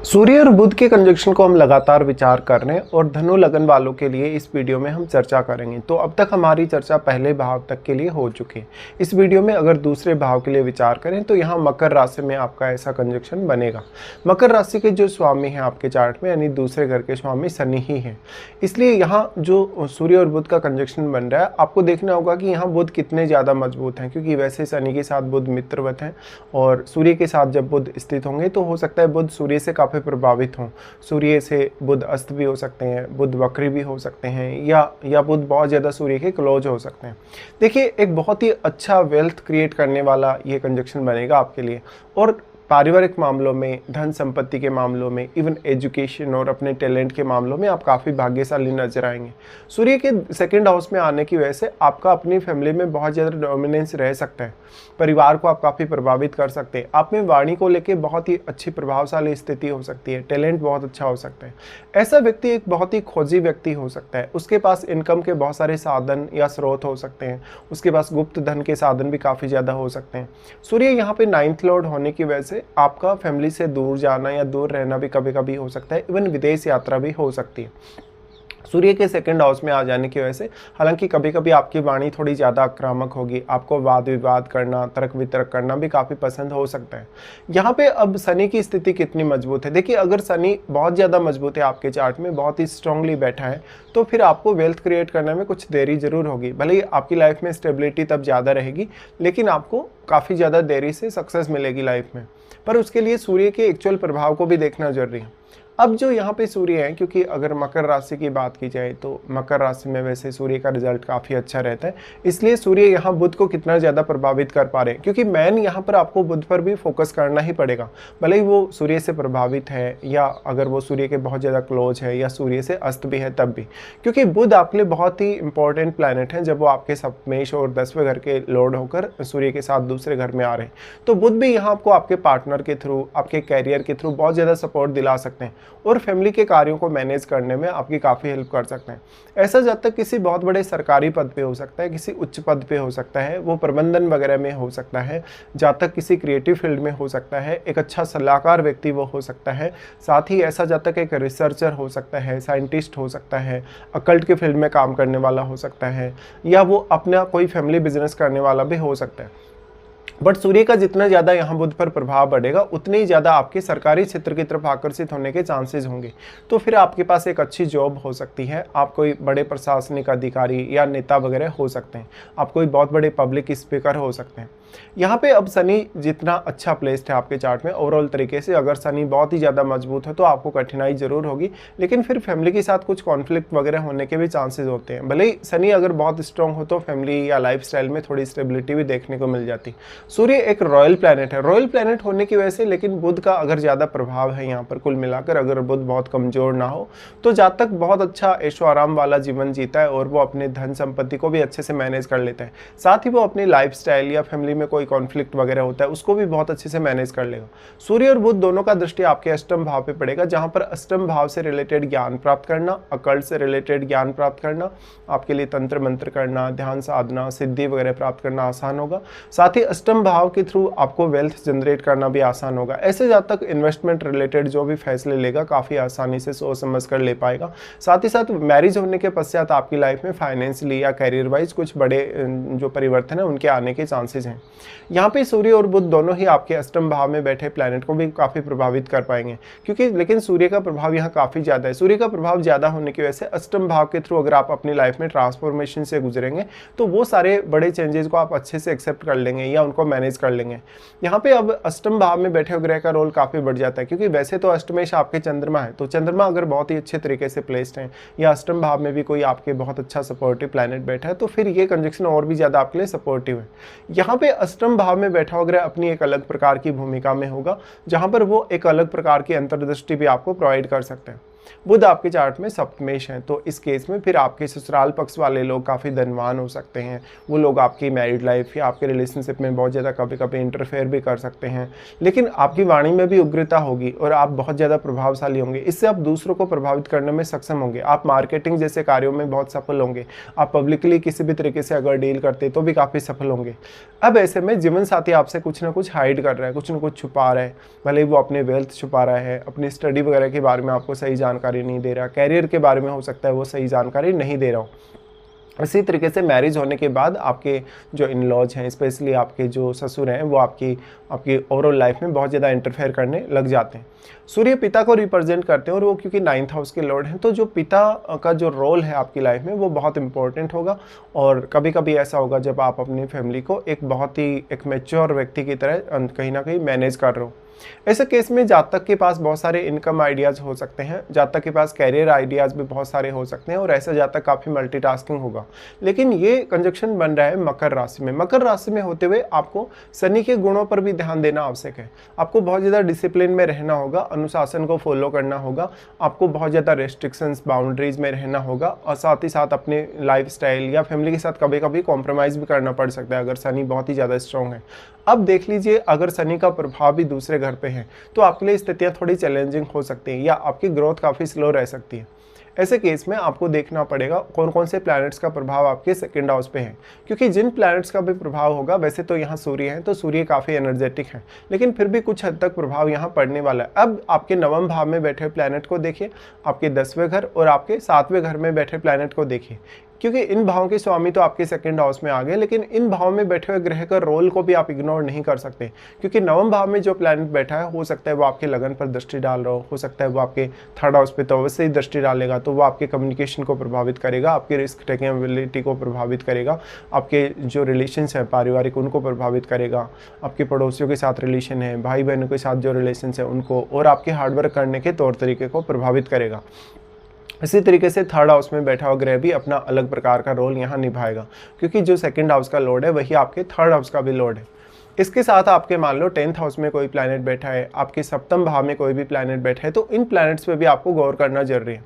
सूर्य और बुध के कंजक्शन को हम लगातार विचार कर रहे हैं और धनु लगन वालों के लिए इस वीडियो में हम चर्चा करेंगे। तो अब तक हमारी चर्चा पहले भाव तक के लिए हो चुकी है। इस वीडियो में अगर दूसरे भाव के लिए विचार करें तो यहाँ मकर राशि में आपका ऐसा कंजक्शन बनेगा। मकर राशि के जो स्वामी हैं आपके चार्ट में, यानी दूसरे घर के स्वामी शनि ही हैं। इसलिए यहाँ जो सूर्य और बुध का कंजक्शन बन रहा है, आपको देखना होगा कि यहाँ बुध कितने ज़्यादा मजबूत हैं, क्योंकि वैसे शनि के साथ बुध मित्रवत हैं और सूर्य के साथ जब बुध स्थित होंगे तो हो सकता है बुध सूर्य से काफ़ी प्रभावित हों। सूर्य से बुध अस्त भी हो सकते हैं, बुध वक्री भी हो सकते हैं, या बुध बहुत ज़्यादा सूर्य के क्लोज हो सकते हैं। देखिए, एक बहुत ही अच्छा वेल्थ क्रिएट करने वाला ये कंजक्शन बनेगा आपके लिए, और पारिवारिक मामलों में, धन संपत्ति के मामलों में, इवन एजुकेशन और अपने टैलेंट के मामलों में आप काफ़ी भाग्यशाली नजर आएंगे। सूर्य के सेकंड हाउस में आने की वजह से आपका अपनी फैमिली में बहुत ज़्यादा डोमिनेंस रह सकता है। परिवार को आप काफ़ी प्रभावित कर सकते हैं। आप में वाणी को लेकर बहुत ही अच्छी प्रभावशाली स्थिति हो सकती है, टैलेंट बहुत अच्छा हो सकता है। ऐसा व्यक्ति एक बहुत ही खोजी व्यक्ति हो सकता है। उसके पास इनकम के बहुत सारे साधन या स्रोत हो सकते हैं। उसके पास गुप्त धन के साधन भी काफ़ी ज़्यादा हो सकते हैं। सूर्य यहाँ पे 9th लॉर्ड होने की वजह से आपका फैमिली से दूर जाना या दूर रहना भी कभी कभी हो सकता है। इवन विदेश यात्रा भी हो सकती है सूर्य के सेकंड हाउस में आ जाने की वजह से। हालांकि कभी कभी आपकी वाणी थोड़ी ज़्यादा आक्रामक होगी, आपको वाद विवाद करना, तर्क वितर्क करना भी काफ़ी पसंद हो सकता है। यहाँ पे अब शनि की स्थिति कितनी मजबूत है, देखिए, अगर शनि बहुत ज़्यादा मजबूत है आपके चार्ट में, बहुत ही स्ट्रांगली बैठा है, तो फिर आपको वेल्थ क्रिएट करने में कुछ देरी जरूर होगी। भले ही आपकी लाइफ में स्टेबिलिटी तब ज़्यादा रहेगी, लेकिन आपको काफ़ी ज़्यादा देरी से सक्सेस मिलेगी लाइफ में। पर उसके लिए सूर्य के एक्चुअल प्रभाव को भी देखना जरूरी है। अब जो यहाँ पे सूर्य है, क्योंकि अगर मकर राशि की बात की जाए तो मकर राशि में वैसे सूर्य का रिजल्ट काफ़ी अच्छा रहता है, इसलिए सूर्य यहाँ बुध को कितना ज़्यादा प्रभावित कर पा रहे हैं, क्योंकि मेन यहाँ पर आपको बुध पर भी फोकस करना ही पड़ेगा। भले ही वो सूर्य से प्रभावित है, या अगर वो सूर्य के बहुत ज़्यादा क्लोज है, या सूर्य से अस्त भी है तब भी, क्योंकि बुध आपके लिए बहुत ही इंपॉर्टेंट प्लैनेट है। जब वो आपके सप्तमेश और 10वें घर के लॉर्ड होकर सूर्य के साथ दूसरे घर में आ रहे हैं, तो बुध भी यहाँ आपको आपके पार्टनर के थ्रू, आपके कैरियर के थ्रू बहुत ज़्यादा सपोर्ट दिला सकते हैं और फैमिली के कार्यों को मैनेज करने में आपकी काफ़ी हेल्प कर सकते हैं। ऐसा जब तक किसी बहुत बड़े सरकारी पद पे हो सकता है, किसी उच्च पद पे हो सकता है, वो प्रबंधन वगैरह में हो सकता है, जहाँ तक किसी क्रिएटिव फील्ड में हो सकता है, एक अच्छा सलाहकार व्यक्ति वो हो सकता है। साथ ही ऐसा जब तक एक रिसर्चर हो सकता है, साइंटिस्ट हो सकता है, अकल्ट के फील्ड में काम करने वाला हो सकता है, या वो अपना कोई फैमिली बिजनेस करने वाला भी हो सकता है। बट सूर्य का जितना ज़्यादा यहाँ बुध पर प्रभाव बढ़ेगा, उतने ही ज़्यादा आपके सरकारी क्षेत्र की तरफ आकर्षित होने के चांसेस होंगे। तो फिर आपके पास एक अच्छी जॉब हो सकती है, आप कोई बड़े प्रशासनिक अधिकारी या नेता वगैरह हो सकते हैं, आप कोई बहुत बड़े पब्लिक स्पीकर हो सकते हैं। यहाँ पे अब शनि जितना अच्छा प्लेस्ड है आपके चार्ट में ओवरऑल तरीके से, अगर शनि बहुत ही ज़्यादा मजबूत है तो आपको कठिनाई जरूर होगी, लेकिन फिर फैमिली के साथ कुछ कॉन्फ्लिक्ट वगैरह होने के भी चांसेस होते हैं। भले ही शनि अगर बहुत स्ट्रॉन्ग हो तो फैमिली या लाइफस्टाइल में थोड़ी स्टेबिलिटी भी देखने को मिल जाती। सूर्य एक रॉयल प्लैनेट है, रॉयल प्लैनेट होने की वजह से, लेकिन बुध का अगर ज़्यादा प्रभाव है यहाँ पर, कुल मिलाकर अगर बुध बहुत कमज़ोर ना हो तो जातक बहुत अच्छा ऐशो आराम वाला जीवन जीता है और वो अपने धन संपत्ति को भी अच्छे से मैनेज कर लेता है। साथ ही वो अपनी लाइफस्टाइल या फैमिली में कोई कॉन्फ्लिक्ट वगैरह होता है उसको भी बहुत अच्छे से मैनेज कर लेगा। सूर्य और बुध दोनों का दृष्टि आपके अष्टम भाव पे पड़ेगा, जहां पर अष्टम भाव से रिलेटेड ज्ञान प्राप्त करना, अकल्ट से रिलेटेड ज्ञान प्राप्त करना, आपके लिए तंत्र मंत्र करना, ध्यान साधना, सिद्धि वगैरह प्राप्त करना आसान होगा। साथ ही अष्टम भाव के थ्रू आपको वेल्थ जनरेट करना भी आसान होगा। ऐसे जब तक इन्वेस्टमेंट रिलेटेड जो भी फैसले लेगा काफ़ी आसानी से सोच समझ कर ले पाएगा। साथ ही साथ मैरिज होने के पश्चात आपकी लाइफ में फाइनेंशियली या करियर वाइज कुछ बड़े जो परिवर्तन है उनके आने के चांसेस हैं। यहाँ पे सूर्य और बुध दोनों ही आपके अष्टम भाव में बैठे प्लैनेट को भी काफ़ी प्रभावित कर पाएंगे, क्योंकि लेकिन सूर्य का प्रभाव यहाँ काफ़ी ज़्यादा है। सूर्य का प्रभाव ज़्यादा होने की वजह से अष्टम भाव के थ्रू अगर आप अपनी लाइफ में ट्रांसफॉर्मेशन से गुजरेंगे तो वो सारे बड़े चेंजेस को आप अच्छे से एक्सेप्ट कर लेंगे या उनको मैनेज कर लेंगे। यहाँ पे अब अष्टम भाव में बैठे ग्रह का रोल काफ़ी बढ़ जाता है, क्योंकि वैसे तो अष्टमेश आपके चंद्रमा है, तो चंद्रमा अगर बहुत ही अच्छे तरीके से प्लेस्ड है या अष्टम भाव में भी कोई आपके बहुत अच्छा सपोर्टिव प्लैनेट बैठा है, तो फिर ये कंजक्शन और भी ज़्यादा आपके लिए सपोर्टिव है। यहाँ पे अष्टम भाव में बैठा हुआ ग्रह अपनी एक अलग प्रकार की भूमिका में होगा, जहाँ पर वो एक अलग प्रकार की अंतर्दृष्टि भी आपको प्रोवाइड कर सकते हैं। बुध आपके चार्ट में सप्तमेश हैं, तो इस केस में फिर आपके ससुराल पक्ष वाले लोग काफ़ी धनवान हो सकते हैं। वो लोग आपकी मैरिड लाइफ या आपके रिलेशनशिप में बहुत ज़्यादा कभी कभी इंटरफेयर भी कर सकते हैं, लेकिन आपकी वाणी में भी उग्रता होगी और आप बहुत ज़्यादा प्रभावशाली होंगे। इससे आप दूसरों को प्रभावित करने में सक्षम होंगे। आप मार्केटिंग जैसे कार्यों में बहुत सफल होंगे। आप पब्लिकली किसी भी तरीके से अगर डील करते तो भी काफ़ी सफल होंगे। अब ऐसे में जीवन साथी आपसे कुछ ना कुछ हाइड कर रहा है, कुछ ना कुछ छुपा रहा है। भले ही वो अपने वेल्थ छुपा रहा है, अपनी स्टडी वगैरह के बारे में आपको सही जानकारी नहीं दे रहा, कैरियर के बारे में हो सकता है वो सही जानकारी नहीं दे रहा हो। इसी तरीके से मैरिज होने के बाद आपके जो इन लॉज हैं, स्पेशली आपके जो ससुर हैं, वो आपकी ओवरऑल लाइफ में बहुत ज़्यादा इंटरफेयर करने लग जाते हैं। सूर्य पिता को रिप्रेजेंट करते हैं और वो क्योंकि 9th हाउस के लॉर्ड हैं, तो जो पिता का जो रोल है आपकी लाइफ में वो बहुत इंपॉर्टेंट होगा। और कभी कभी ऐसा होगा जब आप अपनी फैमिली को एक बहुत ही एक मैच्योर व्यक्ति की तरह कहीं ना कहीं मैनेज कर रहे हो। ऐसे केस में जातक के पास बहुत सारे इनकम आइडियाज़ हो सकते हैं, जातक के पास कैरियर आइडियाज़ भी बहुत सारे हो सकते हैं और ऐसा जातक काफ़ी मल्टीटास्किंग होगा। लेकिन ये कंजक्शन बन रहा है मकर राशि में। मकर राशि में होते हुए आपको शनि के गुणों पर भी ध्यान देना आवश्यक है। आपको बहुत ज़्यादा डिसिप्लिन में रहना होगा, अनुशासन को फॉलो करना होगा, आपको बहुत ज़्यादा रेस्ट्रिक्शंस बाउंड्रीज में रहना होगा और साथ ही साथ अपने लाइफस्टाइल या फैमिली के साथ कभी कभी कॉम्प्रोमाइज़ भी करना पड़ सकता है अगर शनि बहुत ही ज़्यादा स्ट्रॉन्ग है। अब देख लीजिए, अगर शनि का प्रभाव भी दूसरे घर पे है तो आपके लिए स्थितियां थोड़ी चैलेंजिंग हो सकती हैं या आपकी ग्रोथ काफ़ी स्लो रह सकती है। ऐसे केस में आपको देखना पड़ेगा कौन कौन से प्लैनेट्स का प्रभाव आपके सेकंड हाउस पे है, क्योंकि जिन प्लैनेट्स का भी प्रभाव होगा, वैसे तो यहाँ सूर्य है तो सूर्य काफ़ी एनर्जेटिक है, लेकिन फिर भी कुछ हद तक प्रभाव यहाँ पड़ने वाला है। अब आपके 9वें भाव में बैठे प्लैनेट को देखिए, आपके 10वें घर और आपके 7वें घर में बैठे प्लैनेट को देखिए, क्योंकि इन भावों के स्वामी तो आपके सेकंड हाउस में आ गए, लेकिन इन भाव में बैठे हुए ग्रह का रोल को भी आप इग्नोर नहीं कर सकते, क्योंकि 9वें भाव में जो प्लैनेट बैठा है हो सकता है वो आपके लगन पर दृष्टि डाल रहा हो सकता है वो आपके 3rd हाउस पे तो अवश्य ही दृष्टि डालेगा, तो वो आपके कम्युनिकेशन को प्रभावित करेगा, आपकी रिस्क टेकिंग एबिलिटी को प्रभावित करेगा, आपके जो रिलेशंस हैं पारिवारिक उनको प्रभावित करेगा, आपके पड़ोसियों के साथ रिलेशन है, भाई बहनों के साथ जो रिलेशंस है उनको, और आपके हार्डवर्क करने के तौर तरीके को प्रभावित करेगा। इसी तरीके से 3rd हाउस में बैठा हुआ ग्रह भी अपना अलग प्रकार का रोल यहाँ निभाएगा, क्योंकि जो सेकंड हाउस का लॉर्ड है वही आपके 3rd हाउस का भी लॉर्ड है। इसके साथ आपके मान लो 10th हाउस में कोई प्लैनेट बैठा है, आपके 7वें भाव में कोई भी प्लैनेट बैठा है, तो इन प्लैनेट्स पे भी आपको गौर करना जरूरी है,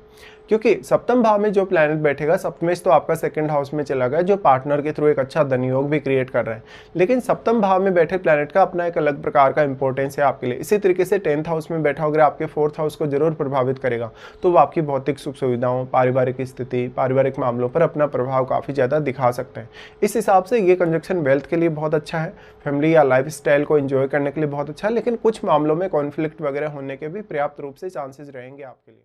क्योंकि 7वें भाव में जो प्लैनेट बैठेगा, सप्तमेश तो आपका सेकंड हाउस में चला गया जो पार्टनर के थ्रू एक अच्छा धन योग भी क्रिएट कर रहा है, लेकिन 7वें भाव में बैठे प्लैनेट का अपना एक अलग प्रकार का इंपॉर्टेंस है आपके लिए। इसी तरीके से 10th हाउस में बैठा अगर आपके 4th हाउस को जरूर प्रभावित करेगा, तो वो आपकी भौतिक सुख सुविधाओं, पारिवारिक स्थिति, पारिवारिक मामलों पर अपना प्रभाव काफ़ी ज़्यादा दिखा सकते हैं। इस हिसाब से ये कंजक्शन वेल्थ के लिए बहुत अच्छा है, फैमिली या लाइफ स्टाइल को एंजॉय करने के लिए बहुत अच्छा है, लेकिन कुछ मामलों में कॉन्फ्लिक्ट वगैरह होने के भी पर्याप्त रूप से चांसेस रहेंगे आपके लिए।